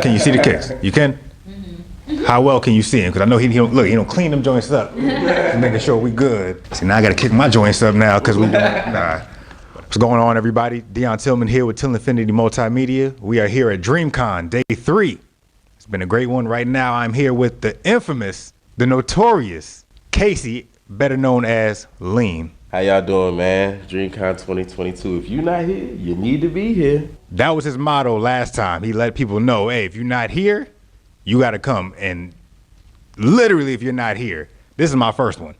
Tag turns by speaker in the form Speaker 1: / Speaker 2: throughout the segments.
Speaker 1: Can you see the kicks? You can? How well can you see him? Because I know he don't clean them joints up. He's making sure we good. See, now I got to kick my joints up now because we What's going on, everybody? Deon Tillman here with Tillman Multimedia. We are here at DreamCon, day 3. It's been a great one. Right now, I'm here with the infamous, the notorious Casey, better known as Lean.
Speaker 2: How y'all doing, man? DreamCon 2022. If you're not here, you need to be here.
Speaker 1: That was his motto last time. He let people know, hey, if you're not here, you got to come. And literally, if you're not here, this is my first one.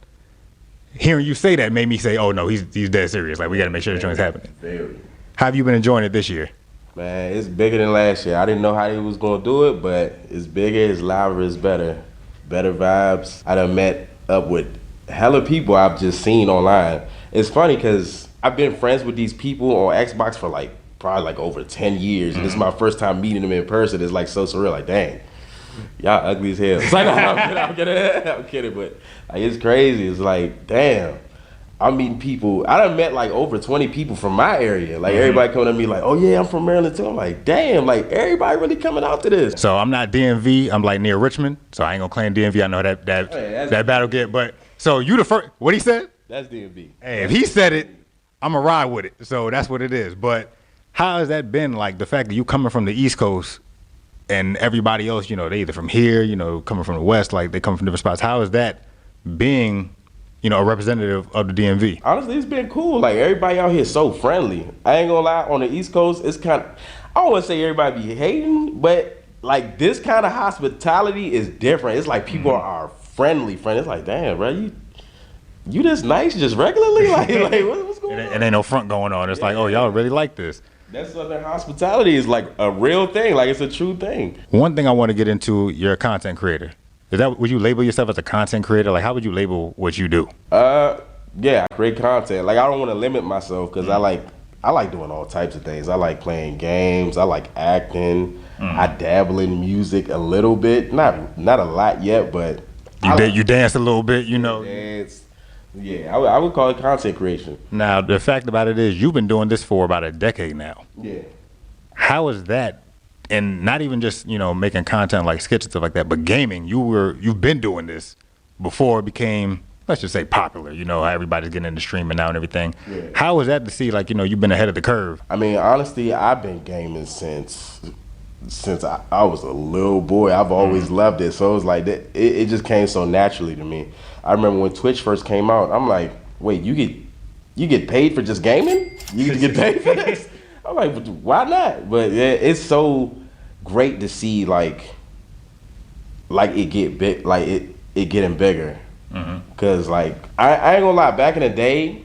Speaker 1: Hearing you say that made me say, oh, no, he's dead serious. Like, we got to make sure the joint's happening.
Speaker 2: Very.
Speaker 1: How have you been enjoying it this year?
Speaker 2: Man, it's bigger than last year. I didn't know how he was going to do it, but it's bigger, it's louder, it's better. Better vibes. I done met up with hella people I've just seen online. It's funny because I've been friends with these people on Xbox for probably over 10 years. And this is my first time meeting them in person. It's like so surreal. Like, dang, y'all ugly as hell. It's like, I'm kidding, but like, it's crazy. It's like, damn, I'm meeting people. I done met over 20 people from my area. Like, everybody coming to me like, oh yeah, I'm from Maryland too. I'm like, damn, like everybody really coming out to this.
Speaker 1: So I'm not DMV. I'm like near Richmond. So I ain't gonna claim DMV. I know that battle get. But so you the first. What he said?
Speaker 2: That's DMV.
Speaker 1: Hey, if he said it, I'm gonna ride with it. So that's what it is. But how has that been? Like the fact that you coming from the East Coast and everybody else, they either from here, coming from the West, like they come from different spots. How is that being, a representative of the DMV?
Speaker 2: Honestly, it's been cool. Like everybody out here is so friendly. I ain't gonna lie, on the East Coast, it's kind of, I don't want to say everybody be hating, but like this kind of hospitality is different. It's like people are friendly. It's like, damn, bro, you this nice just regularly? Like what's going on?
Speaker 1: And ain't no front going on. It's like, oh, y'all really like this.
Speaker 2: That Southern hospitality is like a real thing. Like it's a true thing.
Speaker 1: One thing I want to get into, you're a content creator. Would you label yourself as a content creator? Like, how would you label what you do?
Speaker 2: Yeah, I create content. Like I don't want to limit myself because I like doing all types of things. I like playing games. I like acting. I dabble in music a little bit. Not a lot yet, but
Speaker 1: you dance a little bit,
Speaker 2: Dance. Yeah, I would call it content creation.
Speaker 1: Now, the fact about it is you've been doing this for about a decade now.
Speaker 2: Yeah.
Speaker 1: How is that? And not even just, making content like skits and stuff like that, but gaming, you've been doing this before it became, let's just say, popular. How everybody's getting into streaming now and everything. Yeah. How is that to see, you've been ahead of the curve?
Speaker 2: I mean, honestly, I've been gaming since I was a little boy. I've always loved it. So it was like that. It just came so naturally to me. I remember when Twitch first came out, I'm like, wait, you get paid for just gaming? You get paid for this? I'm like, why not? But yeah, it's so great to see like it get big, like it getting bigger. Cause I ain't gonna lie, back in the day,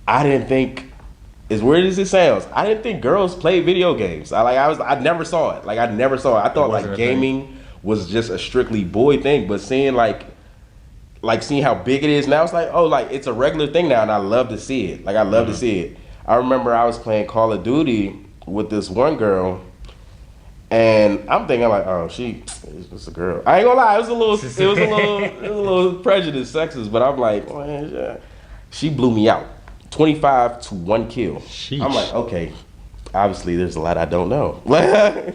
Speaker 2: I didn't think, as weird as it sounds, I didn't think girls played video games. I never saw it. I never saw it. I thought gaming was just a strictly boy thing. But seeing seeing how big it is now, it's it's a regular thing now, and I love to see it. I love to see it. I remember I was playing Call of Duty with this one girl, and I'm thinking oh, it's a girl. I ain't gonna lie, it was a little prejudice, sexist, but I'm like, man, yeah. She blew me out, 25 to 1 kill.
Speaker 1: Sheesh.
Speaker 2: I'm like, okay. Obviously, there's a lot I don't know.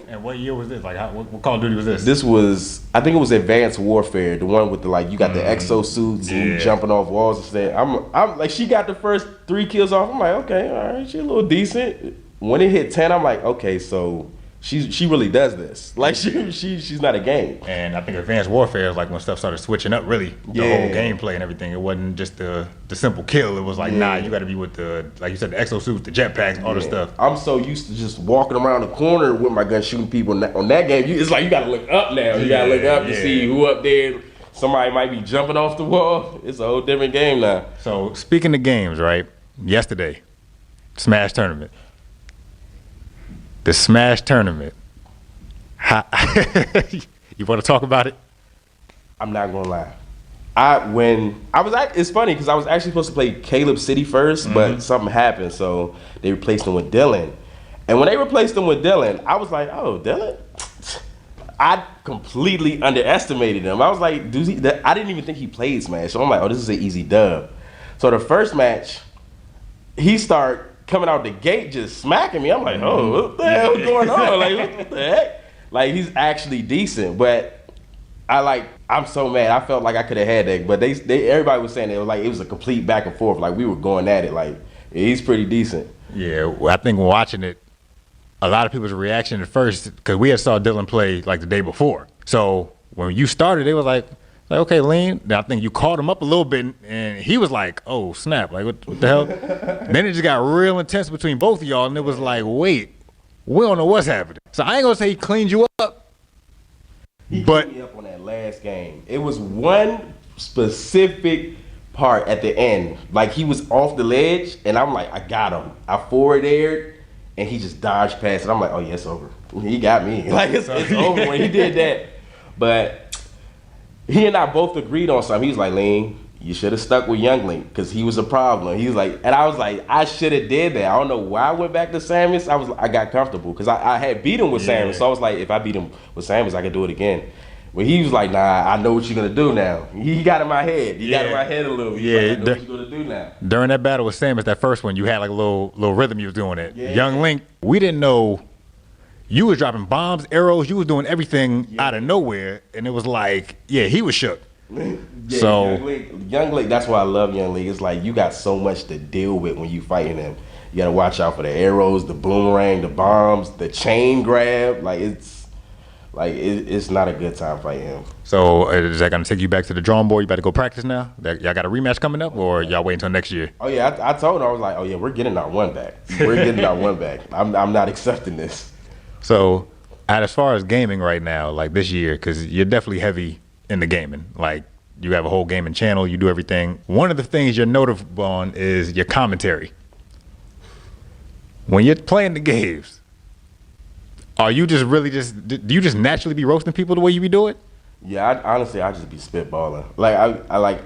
Speaker 1: And what year was this? What Call of Duty was this?
Speaker 2: This was, I think it was Advanced Warfare, the one with the you got the exosuits and you jumping off walls and stuff. I'm like, she got the first 3 kills off. I'm like, okay, all right, she a little decent. When it hit 10, I'm like, okay, so she really does this. She's not a game.
Speaker 1: And I think Advanced Warfare is when stuff started switching up, really, the whole gameplay and everything. It wasn't just the simple kill. It was nah, you got to be with the, like you said, the exosuits, the jetpacks, all the stuff.
Speaker 2: I'm so used to just walking around the corner with my gun shooting people on that game. It's like you got to look up now. You got to look up to see who up there. Somebody might be jumping off the wall. It's a whole different game now.
Speaker 1: So speaking of games, right? Yesterday, Smash Tournament. The Smash Tournament. You want to talk about it?
Speaker 2: I'm not gonna lie. It's funny because I was actually supposed to play Caleb City first, but something happened, so they replaced him with Dylan. And when they replaced him with Dylan, I was like, oh, Dylan? I completely underestimated him. I was like, I didn't even think he played Smash. So I'm like, oh, this is an easy dub. So the first match, he started coming out the gate just smacking me. I'm like, oh, what the hell is going on? What the heck? Like he's actually decent, but I'm so mad. I felt like I could have had that, but they everybody was saying it was a complete back and forth. Like we were going at it. Like he's pretty decent.
Speaker 1: Yeah, well, I think watching it, a lot of people's reaction at first, because we had saw Dylan play like the day before. So when you started, it was like okay, Lean. I think you called him up a little bit, and he was like, oh snap, like what the hell? Then it just got real intense between both of y'all, and it was like, wait, we don't know what's happening. So I ain't gonna say he cleaned you up, but
Speaker 2: me up on that last game. It was one specific part at the end. Like he was off the ledge, and I'm like, I got him. I forward aired, and he just dodged past it. I'm like, oh yeah, it's over. He got me. Like it's over when he did that. But he and I both agreed on something. He was like, Lean, you should have stuck with Youngling because he was a problem. He was like, and I was like, I should have did that. I don't know why I went back to Samus. I got comfortable because I had beat him with Samus. So I was like, if I beat him with Samus, I could do it again. But he was like, nah, I know what you're gonna do now. He got in my head. He got in my head a little bit.
Speaker 1: Yeah,
Speaker 2: like, I know what you're gonna do now.
Speaker 1: During that battle with Samus, that first one, you had like a little rhythm you was doing it. Yeah. Young Link, we didn't know. You was dropping bombs, arrows. You was doing everything out of nowhere, and it was like, yeah, he was shook.
Speaker 2: Yeah,
Speaker 1: so
Speaker 2: Young Link, that's why I love Young Link. It's like you got so much to deal with when you fighting him. You gotta watch out for the arrows, the boomerang, the bombs, the chain grab. It's not a good time fighting him.
Speaker 1: So is that gonna take you back to the drawing board? You better go practice now. Y'all got a rematch coming up, or y'all wait until next year?
Speaker 2: Oh yeah, I told her, I was like, oh yeah, we're getting our one back. We're getting our one back. I'm not accepting this.
Speaker 1: So, as far as gaming right now, like this year, because you're definitely heavy in the gaming. Like, you have a whole gaming channel, you do everything. One of the things you're notable on is your commentary. When you're playing the games, are you just really do you just naturally be roasting people the way you be doing?
Speaker 2: Yeah, honestly, I just be spitballing. Like,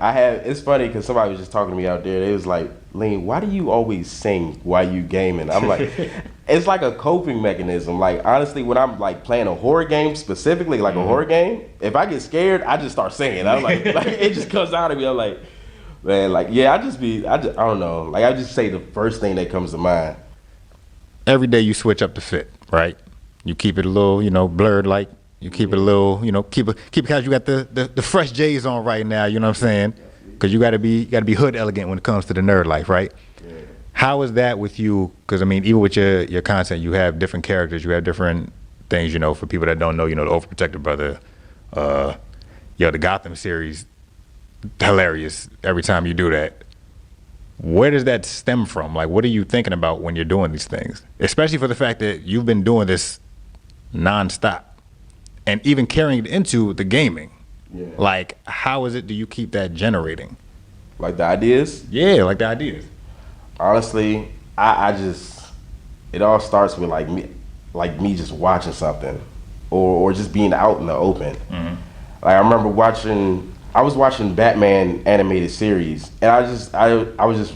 Speaker 2: it's funny because somebody was just talking to me out there. They was like, Lean, why do you always sing while you gaming? I'm like, it's like a coping mechanism. Like, honestly, when I'm like playing a horror game specifically, like a horror game, if I get scared, I just start singing. I'm like it just comes out of me. I'm like, man, like, yeah, I don't know. Like, I just say the first thing that comes to mind.
Speaker 1: Every day you switch up the fit, right? You keep it a little, blurred, like, you keep it a little, keep it because you got the fresh J's on right now, you know what I'm saying? Because you gotta be hood elegant when it comes to the nerd life, right? Yeah. How is that with you? Because I mean, even with your content, you have different characters, you have different things, for people that don't know, the Overprotective Brother, the Gotham series, hilarious every time you do that. Where does that stem from? Like, what are you thinking about when you're doing these things? Especially for the fact that you've been doing this nonstop. And even carrying it into the gaming. Yeah. Like, how is it do you keep that generating?
Speaker 2: Like the ideas?
Speaker 1: Yeah, like the ideas.
Speaker 2: Honestly, I just, it all starts with me just watching something or just being out in the open. Mm-hmm. Like, I remember I was watching Batman animated series, and I was just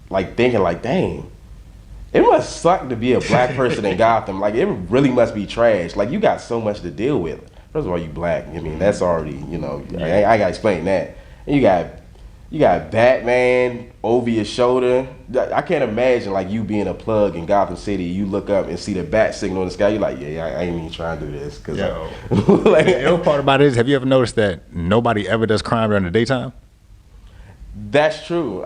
Speaker 2: like thinking like, dang, it must suck to be a black person in Gotham. Like, it really must be trash. Like, you got so much to deal with. First of all, you black. I mean, that's already, I gotta explain that. And you got Batman over your shoulder. I can't imagine like you being a plug in Gotham City. You look up and see the bat signal in the sky. You're like, yeah, I ain't even trying to do this. Cause
Speaker 1: the other part about it is, have you ever noticed that nobody ever does crime during the daytime?
Speaker 2: That's true.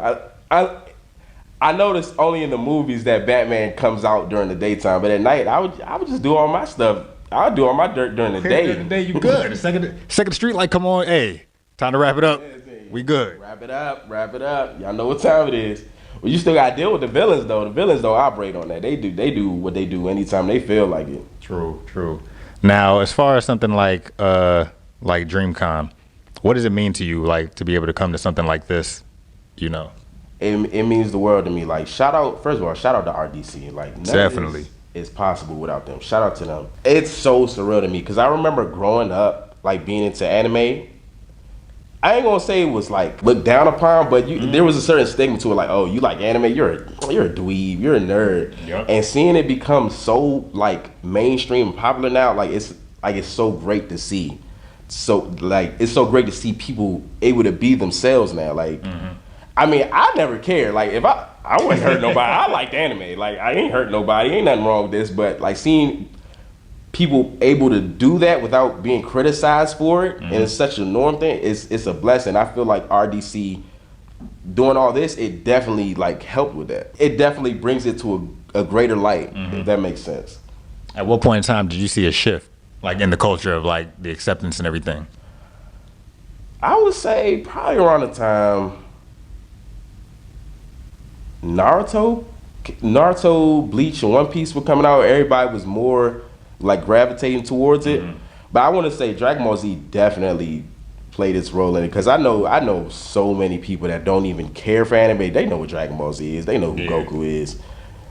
Speaker 2: I noticed only in the movies that Batman comes out during the daytime, but at night I would just do all my stuff. I would do all my dirt during the day.
Speaker 1: During the day, you good. The second street light come on. Hey, time to wrap it up. We good.
Speaker 2: Wrap it up. Y'all know what time it is. Well, you still gotta deal with the villains though. The villains don't operate on that. They do what they do anytime they feel like it.
Speaker 1: True. Now, as far as something like DreamCon, what does it mean to you, like, to be able to come to something like this?
Speaker 2: It means the world to me. Like, first of all, shout out to RDC. Like,
Speaker 1: definitely
Speaker 2: is possible without them. Shout out to them. It's so surreal to me because I remember growing up, like, being into anime. I ain't gonna say it was like looked down upon, but there was a certain stigma to it. Like, oh, you like anime? You're a dweeb. You're a nerd. Yep. And seeing it become so like mainstream and popular now, it's so great to see. So it's so great to see people able to be themselves now. Like, I mean, I never cared. Like, if I wouldn't hurt nobody. I liked anime. Like, I ain't hurt nobody. Ain't nothing wrong with this. But like seeing people able to do that without being criticized for it, and it's such a norm thing. It's a blessing. I feel like RDC doing all this, it definitely like helped with that. It definitely brings it to a greater light, if that makes sense.
Speaker 1: At what point in time did you see a shift, like in the culture of like the acceptance and everything?
Speaker 2: I would say probably around the time Naruto, Bleach, and One Piece were coming out. Everybody was more like gravitating towards it. But I want to say Dragon Ball Z definitely played its role in it, because I know so many people that don't even care for anime. They know what Dragon Ball Z is. They know who Goku is.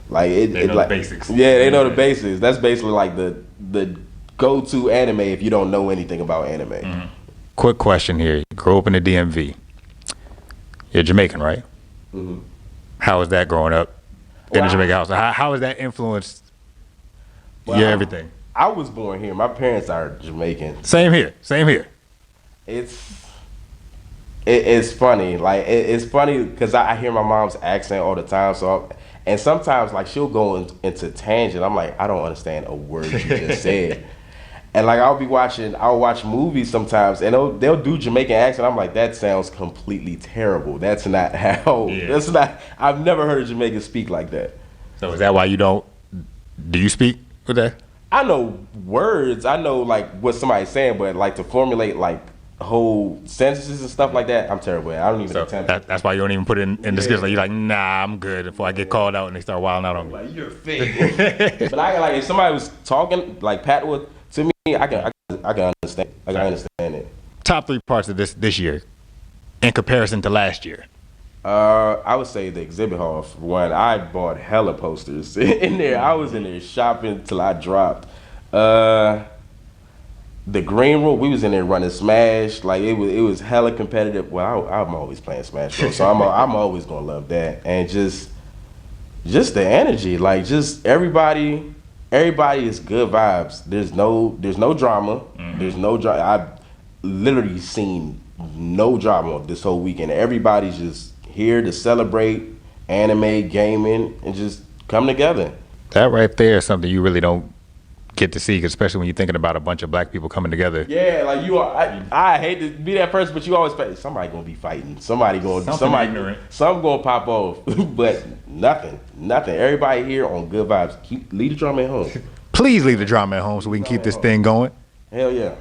Speaker 2: Like they know
Speaker 1: like the basics.
Speaker 2: Yeah, they know the basics. That's basically like the go-to anime if you don't know anything about anime.
Speaker 1: Quick question here. You grew up in the DMV. You're Jamaican, right? How was that growing up in a Jamaican house? How has that influenced your everything?
Speaker 2: I was born here. My parents are Jamaican.
Speaker 1: Same here.
Speaker 2: It's funny. Like it's funny because I hear my mom's accent all the time. And sometimes like she'll go into tangent. I'm like, I don't understand a word you just said. And like I'll watch movies sometimes, and they'll do Jamaican accent. I'm like, that sounds completely terrible. That's not how. That's not. I've never heard a Jamaican speak like that.
Speaker 1: So is that why you don't? Do you speak with that?
Speaker 2: I know words. I know like what somebody's saying, but like to formulate like whole sentences and stuff like that, I'm terrible at. I don't even attempt.
Speaker 1: That's why you don't even put it in the skills. Like you're like, nah, I'm good. Before I get called out and they start wilding out on me.
Speaker 2: Like you're fake. But I like if somebody was talking like Pat would to me, I can understand. Like I understand it.
Speaker 1: Top 3 parts of this year, in comparison to last year.
Speaker 2: I would say the exhibit hall for one. I bought hella posters in there. I was in there shopping till I dropped. The green room, we was in there running Smash. Like it was hella competitive. Well, I'm always playing Smash Bros, so I'm always gonna love that. And just the energy, like just everybody is good vibes. There's no drama. There's no drama. I've literally seen no drama this whole weekend. Everybody's just here to celebrate anime, gaming, and just come together.
Speaker 1: That right there is something you really don't get to see, especially when you're thinking about a bunch of black people coming together.
Speaker 2: Yeah, like you are. I hate to be that person, but you always say somebody gonna be fighting. Somebody ignorant. Something gonna pop off, but nothing. Everybody here on good vibes. Leave the drama at home.
Speaker 1: Please leave the drama at home so we can keep this thing going.
Speaker 2: Hell yeah.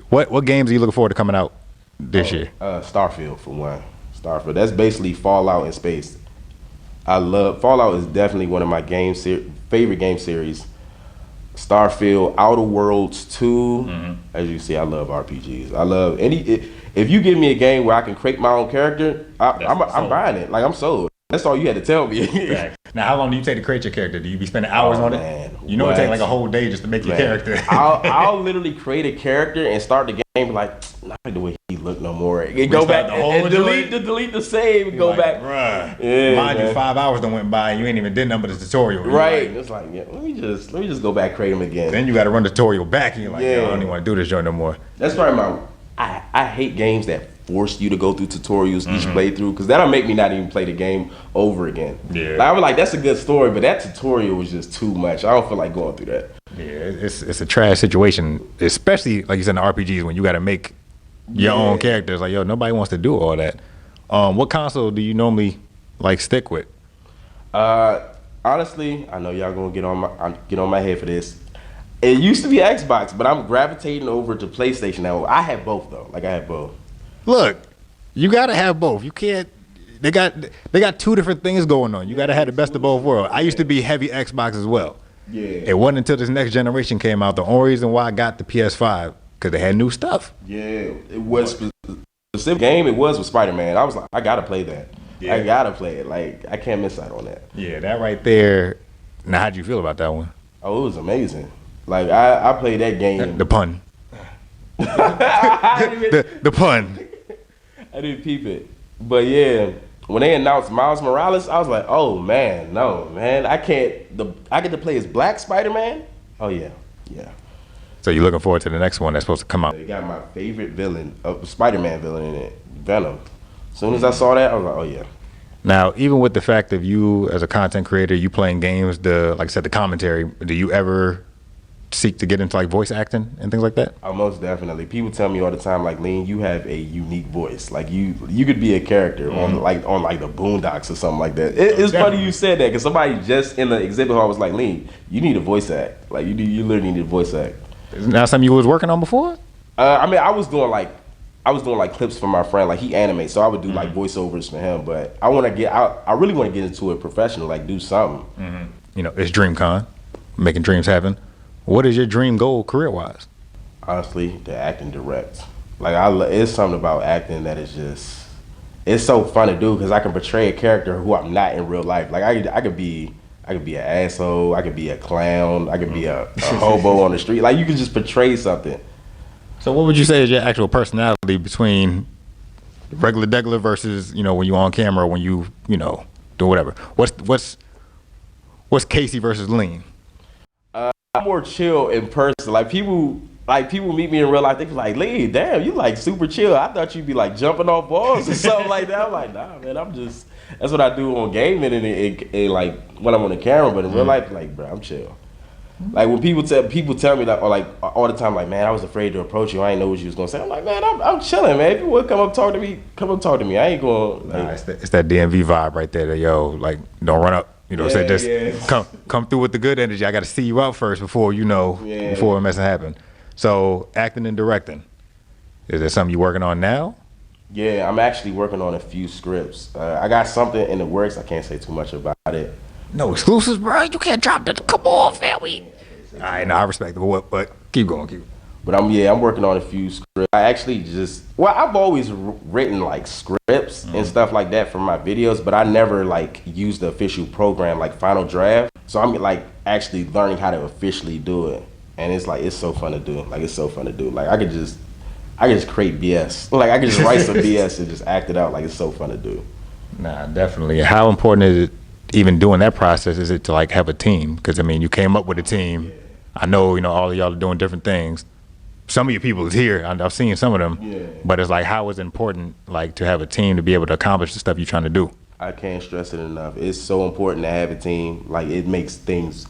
Speaker 1: What games are you looking forward to coming out this year?
Speaker 2: Starfield for one. Starfield. That's basically Fallout in space. I love Fallout. Is definitely one of my favorite game series. Starfield, Outer Worlds 2. As you see, I love RPGs. I love if you give me a game where I can create my own character, I'm buying it. Like I'm sold. That's all you had to tell me.
Speaker 1: Right. Now, how long do you take to create your character? Do you be spending hours on it? You know, it takes like a whole day just to make your character.
Speaker 2: I'll literally create a character and start the game like, not the way he look no more. Go back and delete the save and go
Speaker 1: like,
Speaker 2: back.
Speaker 1: Bruh. Yeah, mind you, 5 hours done went by and you ain't even did nothing but the tutorial.
Speaker 2: Right. It's like, yeah, let me just go back, create him again.
Speaker 1: Then you got to run the tutorial back and you're like, yo, I don't even want to do this joint no more.
Speaker 2: That's probably I hate games that force you to go through tutorials each playthrough, because that'll make me not even play the game over again.
Speaker 1: Yeah.
Speaker 2: Like, I was like, that's a good story, but that tutorial was just too much. I don't feel like going through that.
Speaker 1: Yeah, it's a trash situation, especially like you said in the RPGs when you got to make your own characters. Like, yo, nobody wants to do all that. What console do you normally like stick with?
Speaker 2: Honestly, I know y'all gonna get on my head for this. It used to be Xbox, but I'm gravitating over to PlayStation now. I have both though. Like I have both.
Speaker 1: Look, you gotta have both. You can't. They got 2 different things going on. You gotta have the best of both worlds. I used to be heavy Xbox as well.
Speaker 2: Yeah.
Speaker 1: It wasn't until this next generation came out. The only reason why I got the PS5 because they had new stuff.
Speaker 2: Yeah, it was specific game. It was with Spider-Man. I was like, I gotta play that. Yeah. I gotta play it. Like I can't miss out on that.
Speaker 1: Yeah, that right there. Now, how'd you feel about that one?
Speaker 2: Oh, it was amazing. Like I played that game.
Speaker 1: The pun. the pun.
Speaker 2: I didn't peep it, but yeah, when they announced Miles Morales, I was like, oh man, no man, I can't. I get to play as Black Spider-Man. Oh yeah.
Speaker 1: So you're looking forward to the next one that's supposed to come out?
Speaker 2: They got my favorite villain, Spider-Man villain in it, Venom. As soon as I saw that, I was like, oh yeah.
Speaker 1: Now, even with the fact of you as a content creator, you playing games, like I said, the commentary, do you ever seek to get into like voice acting and things like that?
Speaker 2: Oh, most definitely. People tell me all the time, like, Lean, you have a unique voice. Like you could be a character on the Boondocks or something like that. It's funny you said that because somebody just in the exhibit hall was like, Lean, you need a voice act. Like you literally need a voice act.
Speaker 1: Isn't that something you was working on before?
Speaker 2: I mean, I was doing like clips for my friend. Like he animates, so I would do like voiceovers for him. But I really want to get into it professional, like do something.
Speaker 1: You know, it's DreamCon, making dreams happen. What is your dream goal career-wise?
Speaker 2: Honestly, to act and direct. Like it's something about acting that is just, it's so fun to do because I can portray a character who I'm not in real life. Like I could be an asshole, I could be a clown, I could be a hobo on the street. Like you can just portray something.
Speaker 1: So what would you say is your actual personality between regular degular versus, you know, when you're on camera, when you know, do whatever? What's Casey versus Lean?
Speaker 2: I'm more chill in person. Like people meet me in real life, they be like, Lean, damn, you like super chill. I thought you'd be like jumping off walls or something like that. I'm like, nah, man, that's what I do on gaming and like when I'm on the camera, but in real life, like, bro, I'm chill. Like when people tell me that, or like all the time, like, man, I was afraid to approach you. I didn't know what you was gonna say. I'm like, man, I'm chilling, man. If you would come up talk to me. I ain't going. Like,
Speaker 1: Nah, it's that DMV vibe right there. That, yo, like, don't run up. You know what I'm saying? Just come through with the good energy. I got to see you out first before before a mess happen. So acting and directing, is there something you working on now?
Speaker 2: Yeah, I'm actually working on a few scripts. I got something in the works. I can't say too much about it.
Speaker 1: No exclusives, bro. You can't drop that. Come on, family. All right, no, I respect it, but keep going.
Speaker 2: But I'm working on a few scripts. I actually I've always written like scripts and stuff like that for my videos, but I never like used the official program like Final Draft. So I'm like actually learning how to officially do it, and it's so fun to do. Like it's so fun to do. Like I could just create BS. Like I could just write some BS and just act it out. Like it's so fun to do.
Speaker 1: Nah, definitely. How important is it, even doing that process, is it to like have a team? Because I mean, you came up with a team. I know, you know, all of y'all are doing different things. Some of your people is here. I've seen some of them, but it's like, how is it important, like, to have a team to be able to accomplish the stuff you're trying to do?
Speaker 2: I can't stress it enough. It's so important to have a team. Like, it makes things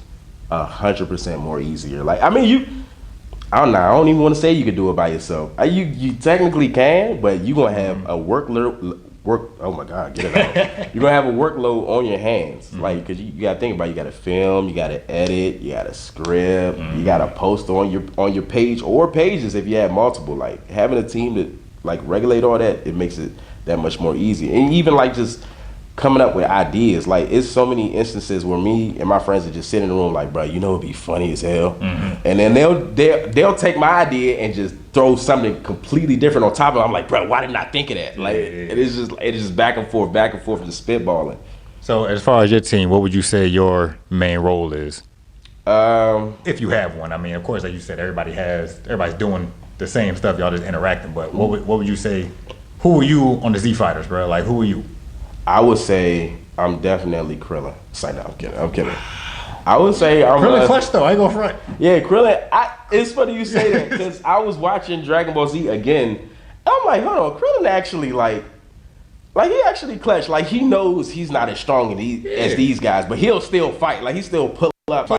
Speaker 2: 100% more easier. Like, I mean, I don't even want to say you could do it by yourself. You technically can, but you're gonna have a oh my God, get it out. You're gonna have a workload on your hands, like, cause you gotta think about it. You gotta film, you gotta edit, you gotta script, you gotta post on your page or pages if you have multiple. Like having a team to like regulate all that, it makes it that much more easy. And even like just coming up with ideas. Like it's so many instances where me and my friends are just sitting in the room like, bro, you know it'd be funny as hell. And then they'll take my idea and just throw something completely different on top of it. I'm like, bro, why didn't I think of that? Like it's just back and forth and just spitballing.
Speaker 1: So as far as your team, what would you say your main role is? If you have one. I mean, of course, like you said, everybody's doing the same stuff, y'all just interacting, but what would you say, who are you on the Z Fighters, bro? Like who are you?
Speaker 2: I would say I'm definitely Krillin. Say no, I'm kidding. I would say I'm
Speaker 1: Krillin clutch though. I ain't gonna front.
Speaker 2: Yeah, Krillin. It's funny you say that because I was watching Dragon Ball Z again. And I'm like, hold on, Krillin actually like he actually clutch. Like he knows he's not as strong as these guys, but he'll still fight. Like he still pull up.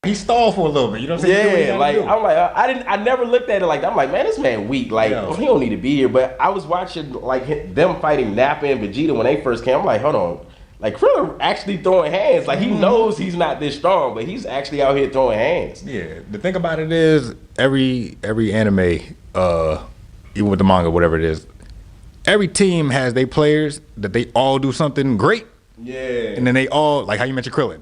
Speaker 1: He stalled for a little bit. You know what I'm saying?
Speaker 2: Yeah, like I'm like I never looked at it like that. I'm like, man, this man weak. Like he don't need to be here. But I was watching like them fighting Nappa and Vegeta when they first came. I'm like, hold on. Like Krillin actually throwing hands. Like he knows he's not this strong, but he's actually out here throwing hands.
Speaker 1: Yeah. The thing about it is every anime, even with the manga, whatever it is, every team has their players that they all do something great.
Speaker 2: Yeah.
Speaker 1: And then they all, like how you mentioned Krillin,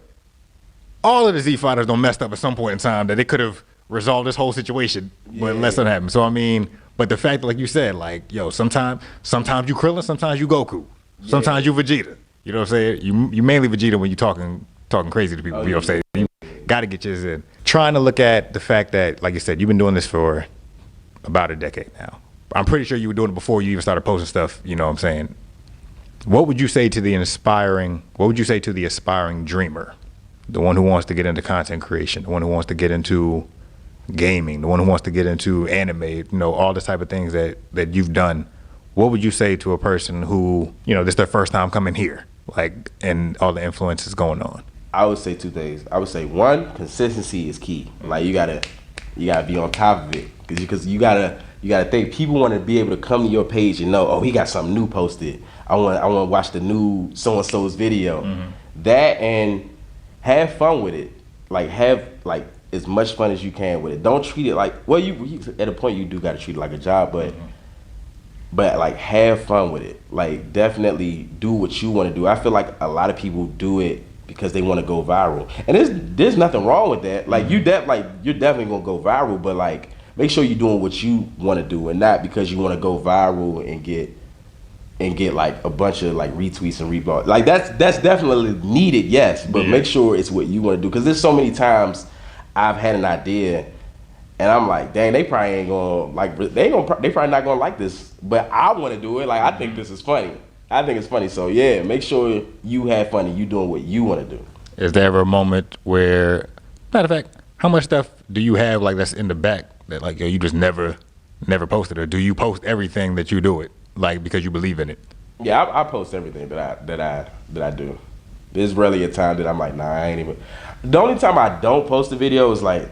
Speaker 1: all of the Z Fighters don't messed up at some point in time that they could have resolved this whole situation, but let something happen. So I mean, but the fact that, like you said, like, yo, sometimes you Krillin, sometimes you Goku, sometimes you Vegeta. You know what I'm saying? You mainly Vegeta when you talking crazy to people. You know what I'm saying? You got to get yours in. Trying to look at the fact that, like you said, you've been doing this for about a decade now. I'm pretty sure you were doing it before you even started posting stuff. You know what I'm saying? What would you say to the aspiring dreamer? The one who wants to get into content creation, the one who wants to get into gaming, the one who wants to get into anime, you know, all the type of things that you've done. What would you say to a person who, you know, this is their first time coming here, like, and all the influences going on?
Speaker 2: I would say two things. I would say one, consistency is key. Like you gotta You gotta be on top of it because you gotta think people want to be able to come to your page and know, oh, he got something new posted. I want to watch the new so and so's video. That, and have fun with it. Like have like as much fun as you can with it. Don't treat it like, well, you at a point you do got to treat it like a job, but like have fun with it. Like definitely do what you want to do. I feel like a lot of people do it because they want to go viral, and there's nothing wrong with that. Like you're definitely gonna go viral, but like make sure you're doing what you want to do, and not because you want to go viral and get like a bunch of like retweets and reblogs. Like that's definitely needed, yes, but make sure it's what you want to do, because there's so many times I've had an idea and I'm like, dang, they probably ain't gonna like, they probably not gonna like this, but I want to do it. Like I think this is funny. I think it's funny. So yeah, make sure you have fun and you doing what you want to do.
Speaker 1: Is there ever a moment where, matter of fact, how much stuff do you have like that's in the back that like, yo, you just never posted, or do you post everything that you do it like because you believe in it?
Speaker 2: Yeah, I post everything that I do. There's rarely a time that I'm like, nah, I ain't even. The only time I don't post a video is like,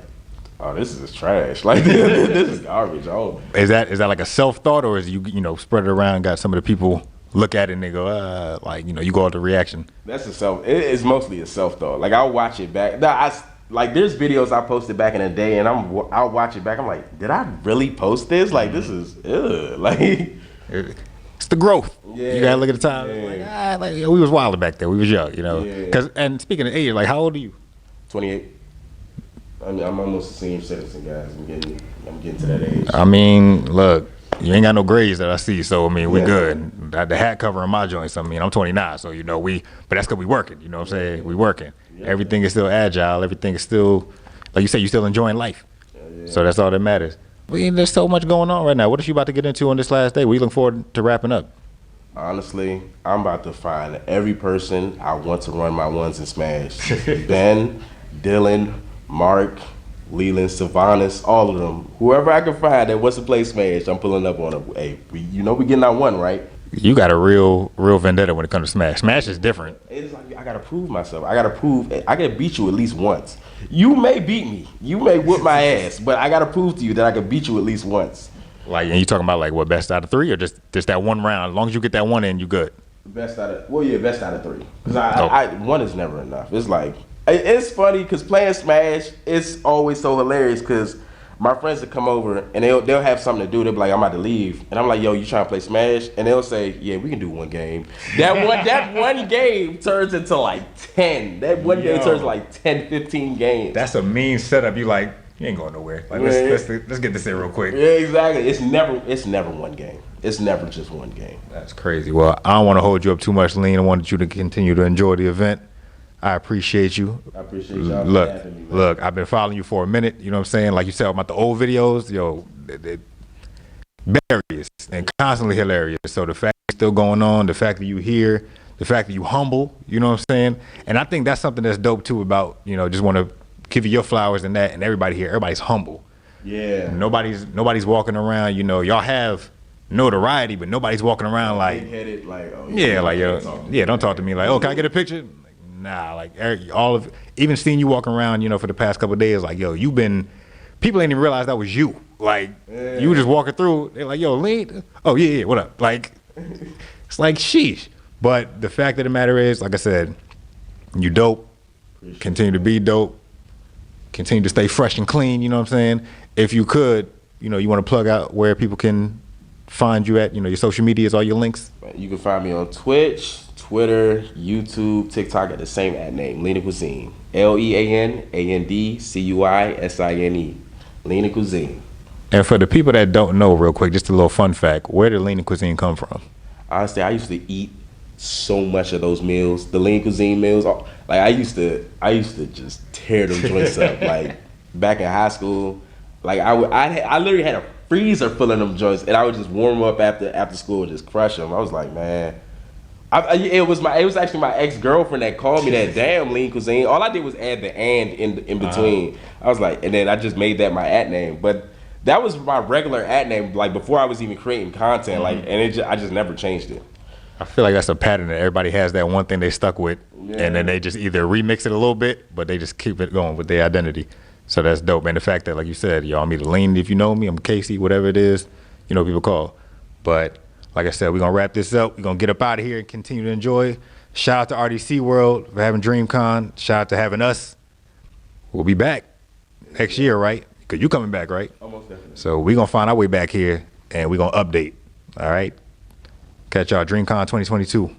Speaker 2: oh, this is trash. Like this is garbage. Oh.
Speaker 1: Is that like a self thought, or is you spread it around, got some of the people look at it and they go, like, you go out the reaction?
Speaker 2: That's it's mostly a self thought. Like I'll watch it back. Like there's videos I posted back in the day, and I'll watch it back. I'm like, did I really post this? Like this is like.
Speaker 1: It's the growth.
Speaker 2: Yeah.
Speaker 1: You gotta look at the time. Yeah. Like we was wild back then. We was young, Yeah. And speaking of age, like how old are you?
Speaker 2: 28. I'm almost a senior citizen, guys. I'm getting to that age.
Speaker 1: I mean, look, you ain't got no grades that I see, so I mean, we good. The hat covering my joints. I mean, I'm 29, so but that's because we working. You know what I'm saying? We working. Yeah. Everything is still agile. Everything is still, like you said, you still enjoying life. Yeah. So that's all that matters. There's so much going on right now. What are you about to get into on this last day? We looking forward to wrapping up.
Speaker 2: Honestly, I'm about to find every person I want to run my ones and smash. Ben, Dylan, Mark, Leland, Savanis, all of them. Whoever I can find that wants to play Smash, I'm pulling up on them. Hey, we getting our one, right?
Speaker 1: You got a real vendetta when it comes to Smash. Smash is different.
Speaker 2: It's like I gotta prove myself. I gotta beat you at least once. You may beat me. You may whip my ass, but I gotta prove to you that I can beat you at least once.
Speaker 1: Like, and you talking about like what, best out of 3, or just that one round? As long as you get that one in, you good.
Speaker 2: Best out of 3. Because I one is never enough. It's like, it's funny because playing Smash, it's always so hilarious because my friends will come over and they'll have something to do. They'll be like, I'm about to leave. And I'm like, yo, you trying to play Smash? And they'll say, yeah, we can do one game. That one game turns into like 10. That one game turns like 10, 15 games.
Speaker 1: That's a mean setup. You like, you ain't going nowhere. Like, let's get this in real quick.
Speaker 2: Yeah, exactly. It's never one game. It's never just one game.
Speaker 1: That's crazy. Well, I don't want to hold you up too much, Lean. I wanted you to continue to enjoy the event. I appreciate you.
Speaker 2: I appreciate y'all for having me.
Speaker 1: Look, I've been following you for a minute. You know what I'm saying? Like you said about the old videos, they're hilarious and constantly hilarious. So the fact it's still going on, the fact that you here, the fact that you humble, you know what I'm saying? And I think that's something that's dope too about, just want to give you your flowers and that, and everybody here, everybody's humble.
Speaker 2: Yeah.
Speaker 1: Nobody's walking around, y'all have notoriety, but nobody's walking around like,
Speaker 2: big-headed, like, oh,
Speaker 1: yeah, like, yo, don't talk to me like, oh, can I get a picture? Nah, like even seeing you walking around, for the past couple of days, like, yo, people ain't even realize that was you. Like, you were just walking through, they're like, yo, Lean, oh yeah, what up? Like, it's like, sheesh. But the fact of the matter is, like I said, you dope, continue to be dope, continue to stay fresh and clean, you know what I'm saying? If you could, you want to plug out where people can find you at, your social medias, all your links.
Speaker 2: You can find me on Twitch, Twitter, YouTube, TikTok at the same name, LeanAndCuisine. LeanAndCuisine. LeanAndCuisine.
Speaker 1: And for the people that don't know, real quick, just a little fun fact, where did LeanAndCuisine come from?
Speaker 2: Honestly, I used to eat so much of those meals, the LeanAndCuisine meals. Like I used to just tear them joints up. Like back in high school, like I literally had a freezer full of them joints, and I would just warm them up after school and just crush them. I was like, man. It was actually my ex-girlfriend that called me that damn LeanAndCuisine. All I did was add the "and" in between. I was like, and then I just made that my @ name. But that was my regular @ name, like before I was even creating content. Like, and I just never changed it.
Speaker 1: I feel like that's a pattern that everybody has, that one thing they stuck with, and then they just either remix it a little bit, but they just keep it going with their identity. So that's dope. And the fact that, like you said, y'all me to Lean if you know me, I'm Casey, whatever it is, you know what people call. But like I said, we're going to wrap this up. We're going to get up out of here and continue to enjoy. Shout out to RDC World for having DreamCon. Shout out to having us. We'll be back next year, right? Because you coming back, right?
Speaker 2: Almost definitely.
Speaker 1: So we're going to find our way back here, and we're going to update. All right? Catch y'all DreamCon 2022.